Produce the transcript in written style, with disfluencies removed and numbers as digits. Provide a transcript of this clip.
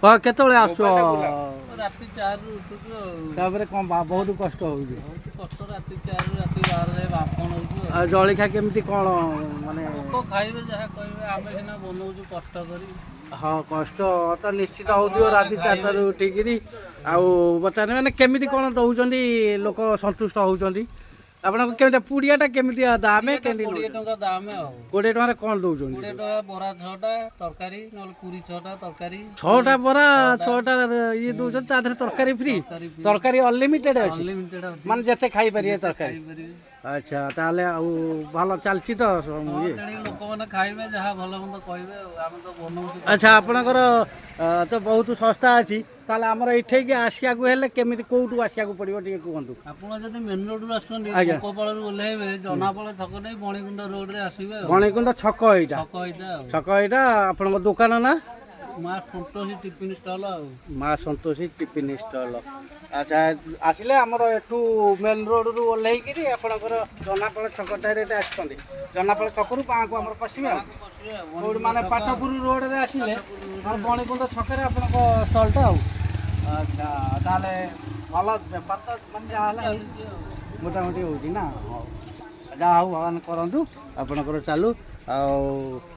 କେତେବେଳେ ଆସୁଛ? ରାତି 4ରୁ ଉଠୁଛୁ ଆଉ। ତାପରେ କ'ଣ ବହୁତ କଷ୍ଟ ହେଉଛି? ବହୁତ କଷ୍ଟ, ରାତି 4ରୁ ରାତି 12 ଯାଏ ବାମ୍ଫ ନେଉଛୁ ଆଉ ଜଳଖିଆ କେମିତି କ'ଣ ମାନେ? ଲୋକ ଖାଇବେ ଯାହା କହିବେ, ଆମେ ସିନା ବନଉଛୁ କଷ୍ଟ କରି। ହଁ କଷ୍ଟ ତ ନିଶ୍ଚିତ ହେଉଥିବ ରାତି 4ଟାରୁ ଉଠିକିରି। ଆଉ ବର୍ତ୍ତମାନ ମାନେ କେମିତି କ'ଣ ଦେଉଛନ୍ତି ଲୋକ ସନ୍ତୁଷ୍ଟ ହେଉଛନ୍ତି? ଆପଣଙ୍କ କେମିତି ପୁଡ଼ିଆଟା କେମିତି ଦାମେ କେମିତି? 20 ଟଙ୍କା ଦାମ ଆଉ। 20 ଟଙ୍କାରେ କ'ଣ ଦେଉଛନ୍ତି? 20 ଟଙ୍କା ବରା 6ଟା, ତରକାରୀ ନହେଲେ ପୁରୀ 6ଟା, ତରକାରୀ 6ଟା ବରା 6ଟା ଇଏ ଦେଉଛନ୍ତି, ତା ଦେହରେ ତରକାରୀ ଫ୍ରି? ତରକାରୀ ଅନଲିମିଟେଡ୍ ଅଛି ଅନଲିମିଟେଡ୍ ଅଛି, ମାନେ ଯେତେ ଖାଇପାରିବେ ତରକାରୀ? ଖାଇପାରିବେ। ଆଚ୍ଛା, ତାହେଲେ ଆଉ ଭଲ ଚାଲିଛି ତ ଇଏ? ତେଣିକି ଲୋକମାନେ ଖାଇବେ, ଯାହା ଭଲ ମନ୍ଦ କହିବେ ଆଉ, ଆମେ ତ ବନଉଛୁ। ଆଚ୍ଛା, ଆପଣଙ୍କର ତ ବହୁତ ଶସ୍ତା ଅଛି, ତାହେଲେ ଆମର ଏଠେଇକି ଆସିବାକୁ ହେଲେ କେମିତି କୋଉଠୁ ଆସିବାକୁ ପଡ଼ିବ ଟିକେ କୁହନ୍ତୁ? ଆପଣ ଯଦି ମେନ୍ ରୋଡରୁ ଆସୁଛନ୍ତି, ଆଜ୍ଞା। ଛକପାଳରୁ ଓହ୍ଲେଇବେ, ଜନାପାଳ ଛକ ନେଇ ବଣିକୁଣ୍ଡ ରୋଡରେ ଆସିବେ ଆଉ। ବଣିକୁଣ୍ଡ ଛକ ଏଇଟା? ଛକ ଏଇଟା ଆଉ। ଛକ ଏଇଟା। ଆପଣଙ୍କ ଦୋକାନ ନା? ମା ସନ୍ତୋଷୀ ଟିଫିନ୍ ଷ୍ଟଲ୍ ଆଉ। ମା ସନ୍ତୋଷୀ ଟିଫିନ୍ ଷ୍ଟଲ୍। ଆଚ୍ଛା, ଆସିଲେ ଆମର ଏଠୁ ମେନ୍ ରୋଡ଼ରୁ ଓହ୍ଲେଇକିରି ଆପଣଙ୍କର ଜନାପାଳ ଛକ ଡାଇରେକ୍ଟ ଆସିଛନ୍ତି। ଜନାପାଳ ଛକରୁ ବାଁକୁ ଆମର ପଶିବେ ଆଉ। କୋଉଠି ମାନେ ପାଟପୁର ରୋଡ଼ରେ ଆସିଲେ ଆମର ବଣିକୁଣ୍ଡ ଛକରେ ଆପଣଙ୍କ ଷ୍ଟଲ୍ଟା ଆଉ। ଆଚ୍ଛା, ତାହେଲେ ଭଲ ବେପାର ତ ମାନେ ଯାହା ହେଲେ ମୋଟାମୋଟି ହେଉଛି ନା? ହଉ, ଯାହା ହଉ ଭଗବାନ କରନ୍ତୁ, ଆପଣଙ୍କର ଚାଲୁ। ଆଉ